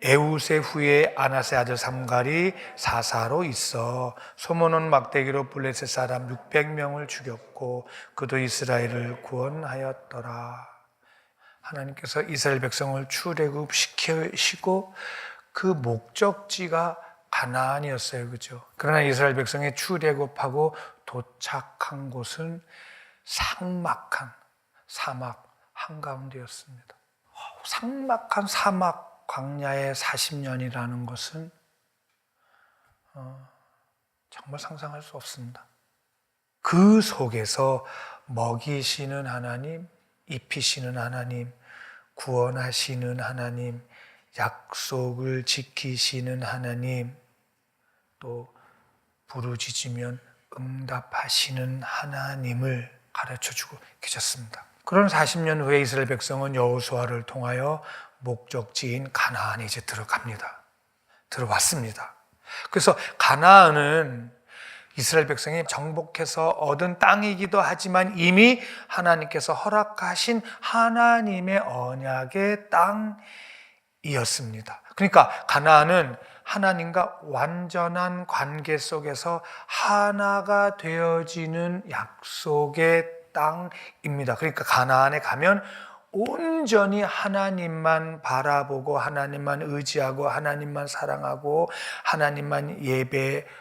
에훗의 후에 아낫의 아들 삼갈이 사사로 있어 소문은 막대기로 블레셋 사람 600명을 죽였고 그도 이스라엘을 구원하였더라. 하나님께서 이스라엘 백성을 출애굽시키시고 그 목적지가 가나안이었어요. 그죠? 그러나 이스라엘 백성이 출애굽하고 도착한 곳은 삭막한 사막 한가운데였습니다. 삭막한 사막 광야의 40년이라는 것은 정말 상상할 수 없습니다. 그 속에서 먹이시는 하나님, 입히시는 하나님, 구원하시는 하나님, 약속을 지키시는 하나님, 또 부르짖으면 응답하시는 하나님을 가르쳐주고 계셨습니다. 그런 40년 후에 이스라엘 백성은 여호수아를 통하여 목적지인 가나안에 이제 들어왔습니다. 그래서 가나안은 이스라엘 백성이 정복해서 얻은 땅이기도 하지만 이미 하나님께서 허락하신 하나님의 언약의 땅이었습니다. 그러니까 가나안은 하나님과 완전한 관계 속에서 하나가 되어지는 약속의 땅입니다. 그러니까 가나안에 가면 온전히 하나님만 바라보고 하나님만 의지하고 하나님만 사랑하고 하나님만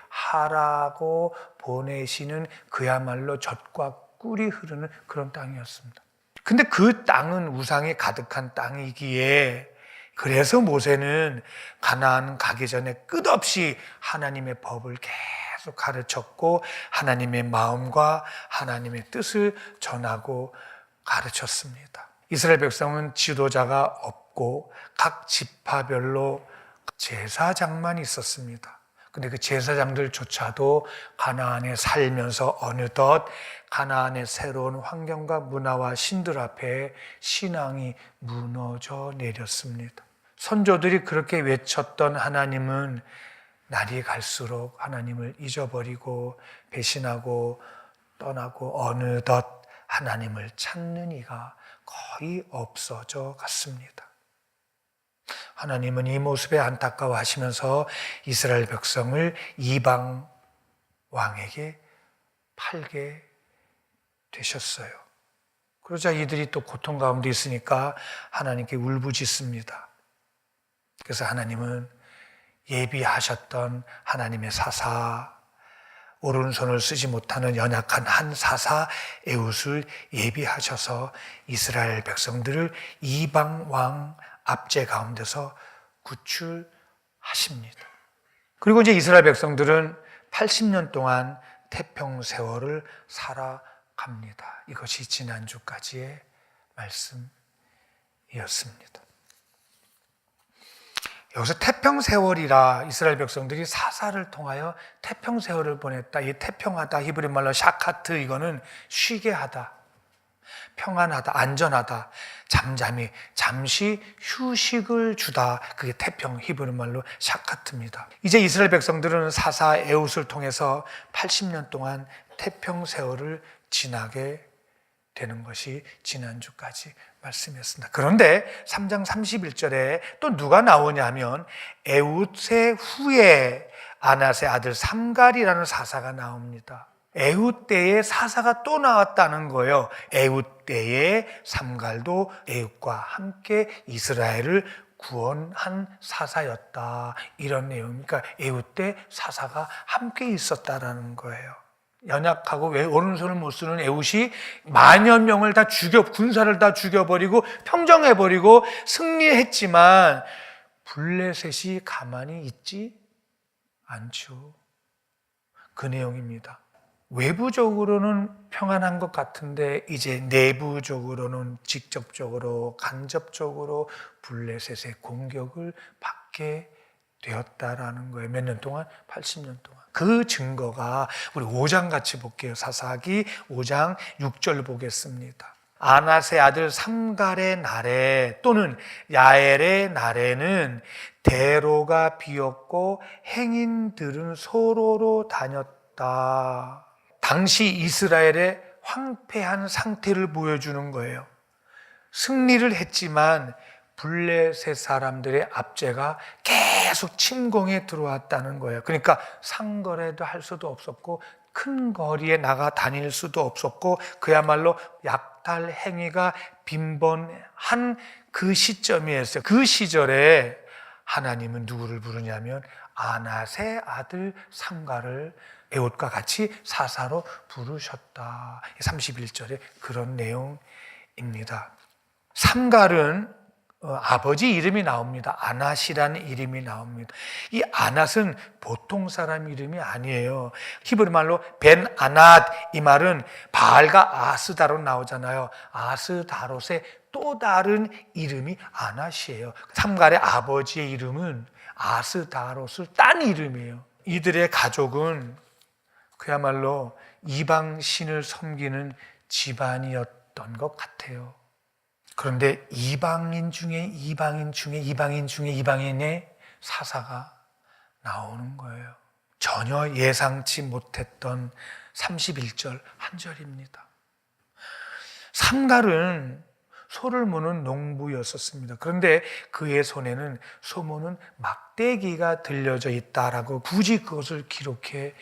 예배하라고 보내시는 그야말로 젖과 꿀이 흐르는 그런 땅이었습니다. 근데 그 땅은 우상이 가득한 땅이기에 그래서 모세는 가나안 가기 전에 끝없이 하나님의 법을 계속 가르쳤고 하나님의 마음과 하나님의 뜻을 전하고 가르쳤습니다. 이스라엘 백성은 지도자가 없고 각 지파별로 제사장만 있었습니다. 근데 그 제사장들조차도 가나안에 살면서 어느덧 가나안의 새로운 환경과 문화와 신들 앞에 신앙이 무너져 내렸습니다. 선조들이 그렇게 외쳤던 하나님은 날이 갈수록 하나님을 잊어버리고 배신하고 떠나고 어느덧 하나님을 찾는 이가 거의 없어져 갔습니다. 하나님은 이 모습에 안타까워하시면서 이스라엘 백성을 이방 왕에게 팔게 되셨어요. 그러자 이들이 또 고통 가운데 있으니까 하나님께 울부짖습니다. 그래서 하나님은 예비하셨던 하나님의 사사, 오른손을 쓰지 못하는 연약한 한 사사 에훗을 예비하셔서 이스라엘 백성들을 이방 왕 압제 가운데서 구출하십니다. 그리고 이제 이스라엘 백성들은 80년 동안 태평 세월을 살아갑니다. 이것이 지난주까지의 말씀이었습니다. 여기서 태평세월이라 이스라엘 백성들이 사사를 통하여 태평세월을 보냈다. 이 태평하다, 히브리 말로 샤카트, 이거는 쉬게 하다, 평안하다, 안전하다, 잠시 휴식을 주다. 그게 태평, 히브리 말로 샤카트입니다. 이제 이스라엘 백성들은 사사 에훗을 통해서 80년 동안 태평세월을 지나게 되는 것이 지난주까지 말씀이었습니다. 그런데 3장 31절에 또 누가 나오냐면 에훗의 후에 아낫의 아들 삼갈이라는 사사가 나옵니다. 에훗 때에 사사가 또 나왔다는 거예요. 에훗 때에 삼갈도 에훗과 함께 이스라엘을 구원한 사사였다. 이런 내용이니까 에훗 때 사사가 함께 있었다라는 거예요. 연약하고 왜 오른손을 못 쓰는 에훗이 만여 명을 다 군사를 다 죽여버리고 평정해버리고 승리했지만 블레셋이 가만히 있지 않죠. 그 내용입니다. 외부적으로는 평안한 것 같은데 이제 내부적으로는 직접적으로 간접적으로 블레셋의 공격을 받게 되었다라는 거예요. 몇 년 동안? 80년 동안. 그 증거가 우리 5장 같이 볼게요. 사사기 5장 6절 보겠습니다. 아낫의 아들 삼갈의 날에 또는 야엘의 날에는 대로가 비었고 행인들은 소로로 다녔다. 당시 이스라엘의 황폐한 상태를 보여주는 거예요. 승리를 했지만 블레셋 사람들의 압제가 계속 침공해 들어왔다는 거예요. 그러니까 상거래도 할 수도 없었고 큰 거리에 나가 다닐 수도 없었고 그야말로 약탈 행위가 빈번한 그 시점이었어요. 그 시절에 하나님은 누구를 부르냐면 아낫의 아들 삼가를 에봇과 같이 사사로 부르셨다. 31절에 그런 내용입니다. 삼갈은 아버지 이름이 나옵니다. 아낫이라는 이름이 나옵니다. 이 아낫은 보통 사람 이름이 아니에요. 히브리 말로 벤 아낫, 이 말은 바알과 아스다롯 나오잖아요. 아스다롯의 또 다른 이름이 아낫이에요. 삼갈의 아버지의 이름은 아스다롯을 딴 이름이에요. 이들의 가족은 그야말로 이방신을 섬기는 집안이었던 것 같아요. 그런데 이방인 중에 이방인의 사사가 나오는 거예요. 전혀 예상치 못했던 31절 한 절입니다. 삼갈은 소를 무는 농부였었습니다. 그런데 그의 손에는 소무는 막대기가 들려져 있다라고 굳이 그것을 기록해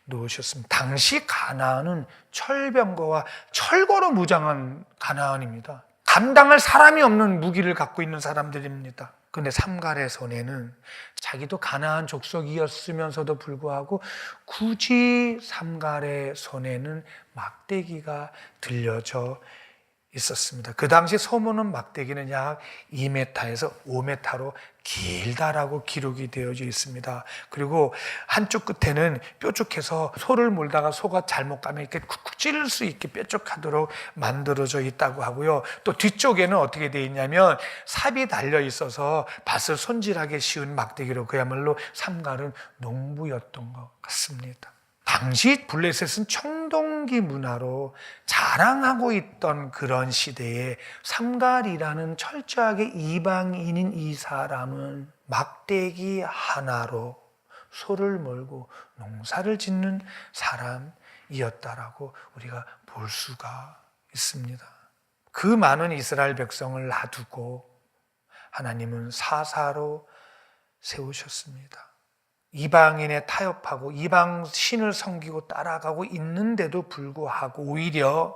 놓으셨습니다. 당시 가나안은 철병거와 철거로 무장한 가나안입니다. 감당할 사람이 없는 무기를 갖고 있는 사람들입니다. 그런데 삼갈의 손에는 자기도 가나안 족속이었으면서도 불구하고 굳이 삼갈의 손에는 막대기가 들려져 있었습니다. 그 당시 소무는 막대기는 약 2m에서 5m로 길다라고 기록이 되어져 있습니다. 그리고 한쪽 끝에는 뾰족해서 소를 몰다가 소가 잘못 가면 이렇게 쿡쿡 찌를 수 있게 뾰족하도록 만들어져 있다고 하고요. 또 뒤쪽에는 어떻게 되어 있냐면 삽이 달려 있어서 밭을 손질하기 쉬운 막대기로 그야말로 삼갈은 농부였던 것 같습니다. 당시 블레셋은 청동기 문화로 자랑하고 있던 그런 시대에 삼갈이라는 철저하게 이방인인 이 사람은 막대기 하나로 소를 몰고 농사를 짓는 사람이었다라고 우리가 볼 수가 있습니다. 그 많은 이스라엘 백성을 놔두고 하나님은 사사로 세우셨습니다. 이방인에 타협하고 이방 신을 섬기고 따라가고 있는데도 불구하고 오히려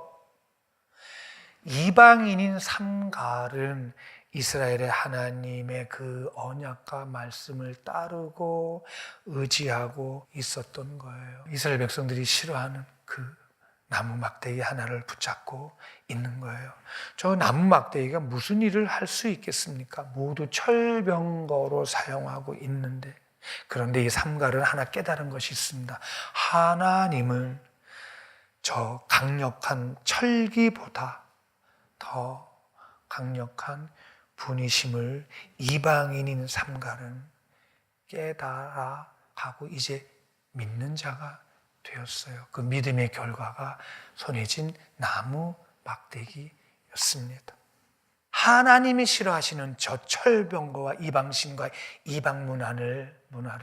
이방인인 삼갈은 이스라엘의 하나님의 그 언약과 말씀을 따르고 의지하고 있었던 거예요. 이스라엘 백성들이 싫어하는 그 나무 막대기 하나를 붙잡고 있는 거예요. 저 나무 막대기가 무슨 일을 할 수 있겠습니까? 모두 철병거로 사용하고 있는데, 그런데 이 삼갈은 하나 깨달은 것이 있습니다. 하나님은 저 강력한 철기보다 더 강력한 분이심을 이방인인 삼갈은 깨달아가고 이제 믿는 자가 되었어요. 그 믿음의 결과가 손에 쥔 나무 막대기였습니다. 하나님이 싫어하시는 저 철병거와 이방신과 이방 문화를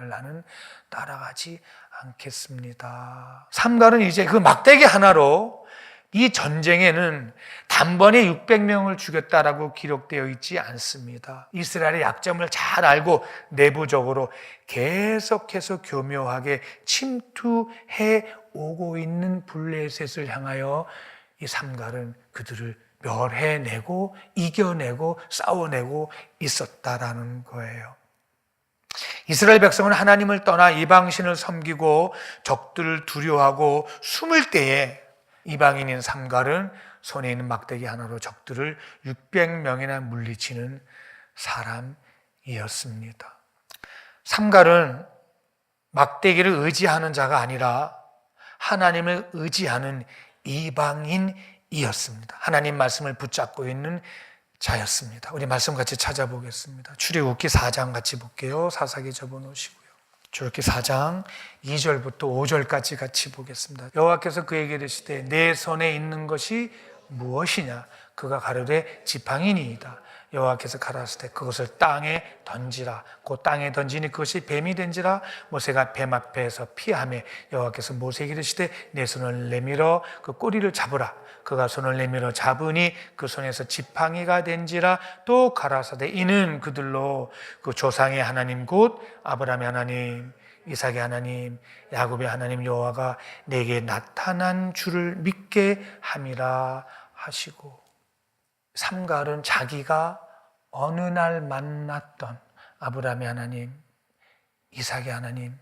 나는 따라가지 않겠습니다. 삼갈은 이제 그 막대기 하나로 이 전쟁에는 단번에 600명을 죽였다라고 기록되어 있지 않습니다. 이스라엘의 약점을 잘 알고 내부적으로 계속해서 교묘하게 침투해 오고 있는 블레셋을 향하여 이 삼갈은 그들을 멸해내고 이겨내고 싸워내고 있었다라는 거예요. 이스라엘 백성은 하나님을 떠나 이방신을 섬기고 적들을 두려워하고 숨을 때에 이방인인 삼갈은 손에 있는 막대기 하나로 적들을 600명이나 물리치는 사람이었습니다. 삼갈은 막대기를 의지하는 자가 아니라 하나님을 의지하는 이방인이었습니다. 하나님 말씀을 붙잡고 있는 자였습니다. 우리 말씀 같이 찾아보겠습니다. 출애굽기 4장 같이 볼게요. 사사기 접어놓으시고요. 출애굽기 4장 2절부터 5절까지 같이 보겠습니다. 여호와께서 그에게 이르시되 내 손에 있는 것이 무엇이냐? 그가 가로되 지팡이니이다. 여호와께서 가라사대 그것을 땅에 던지라. 그 땅에 던지니 그것이 뱀이 된지라. 모세가 뱀 앞에서 피하며 여호와께서 모세에게 이르시되 내 손을 내밀어 그 꼬리를 잡으라. 그가 손을 내밀어 잡으니 그 손에서 지팡이가 된지라. 또 가라사대 이는 그들로 그 조상의 하나님 곧 아브라함의 하나님 이삭의 하나님 야곱의 하나님 여호와가 내게 나타난 줄을 믿게 함이라 하시고, 삼갈은 자기가 어느 날 만났던 아브라함의 하나님 이삭의 하나님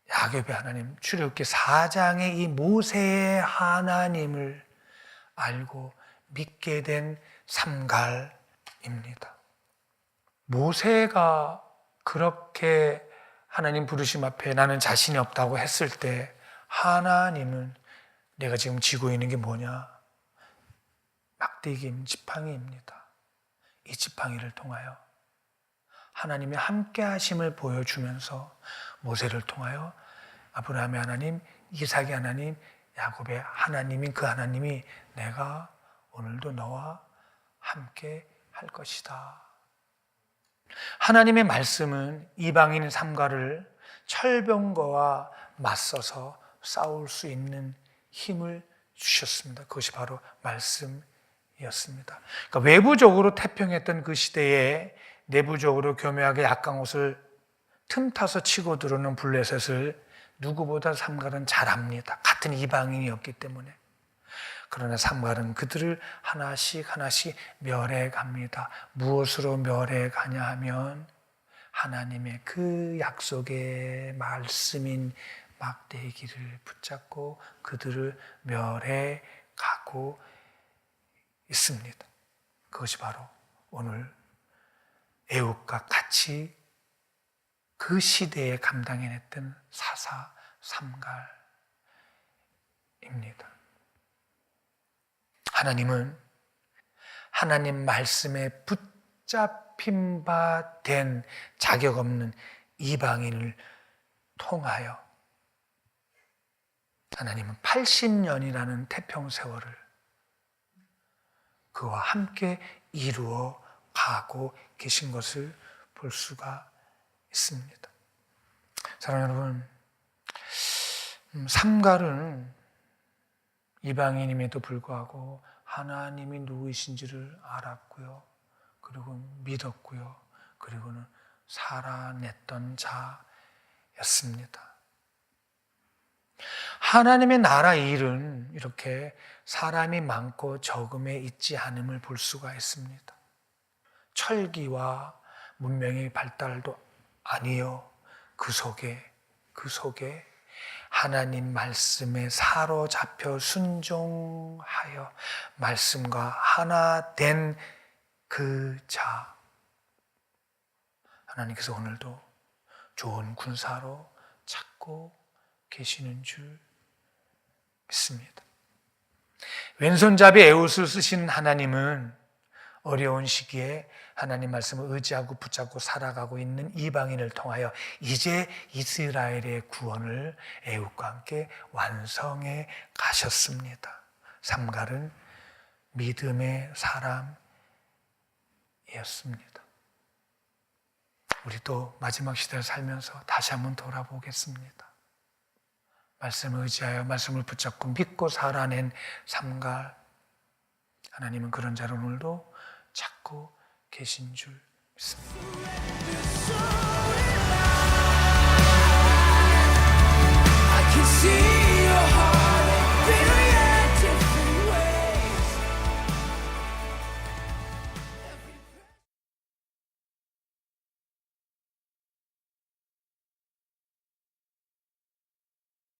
야곱의 하나님 출애굽기 4장의 이 모세의 하나님을 알고 믿게 된 삼갈입니다. 모세가 그렇게 하나님 부르심 앞에 나는 자신이 없다고 했을 때 하나님은 내가 지금 쥐고 있는 게 뭐냐? 막대기 지팡이입니다. 이 지팡이를 통하여 하나님의 함께 하심을 보여주면서 모세를 통하여 아브라함의 하나님, 이삭의 하나님, 야곱의 하나님인 그 하나님이 내가 오늘도 너와 함께 할 것이다. 하나님의 말씀은 이방인 삼가를 철병거와 맞서서 싸울 수 있는 힘을 주셨습니다. 그것이 바로 말씀이었습니다. 그러니까 외부적으로 태평했던 그 시대에 내부적으로 교묘하게 약강옷을 틈타서 치고 들어오는 블레셋을 누구보다 삼갈은 잘 압니다. 같은 이방인이었기 때문에. 그러나 삼갈은 그들을 하나씩 멸해 갑니다. 무엇으로 멸해 가냐 하면 하나님의 그 약속의 말씀인 막대기를 붙잡고 그들을 멸해 가고 있습니다. 그것이 바로 오늘 애굽과 같이 그 시대에 감당해냈던 사사 삼갈입니다. 하나님은 하나님 말씀에 붙잡힌 바 된 자격 없는 이방인을 통하여 하나님은 80년이라는 태평세월을 그와 함께 이루어 가고 계신 것을 볼 수가 있습니다. 사랑하는 여러분, 삼갈은 이방인임에도 불구하고 하나님이 누구이신지를 알았고요. 그리고 믿었고요. 그리고는 살아냈던 자였습니다. 하나님의 나라 일은 이렇게 사람이 많고 적음에 있지 않음을 볼 수가 있습니다. 철기와 문명의 발달도 아니요. 그 속에 하나님 말씀에 사로잡혀 순종하여 말씀과 하나 된 그 자. 하나님께서 오늘도 좋은 군사로 찾고 계시는 줄 믿습니다. 왼손잡이 에웃을 쓰시는 하나님은 어려운 시기에 하나님 말씀을 의지하고 붙잡고 살아가고 있는 이방인을 통하여 이제 이스라엘의 구원을 애굽과 함께 완성해 가셨습니다. 삼갈은 믿음의 사람이었습니다. 우리도 마지막 시대를 살면서 다시 한번 돌아보겠습니다. 말씀을 의지하여 말씀을 붙잡고 믿고 살아낸 삼갈, 하나님은 그런 자를 오늘도 찾고 계신 줄 믿습니다.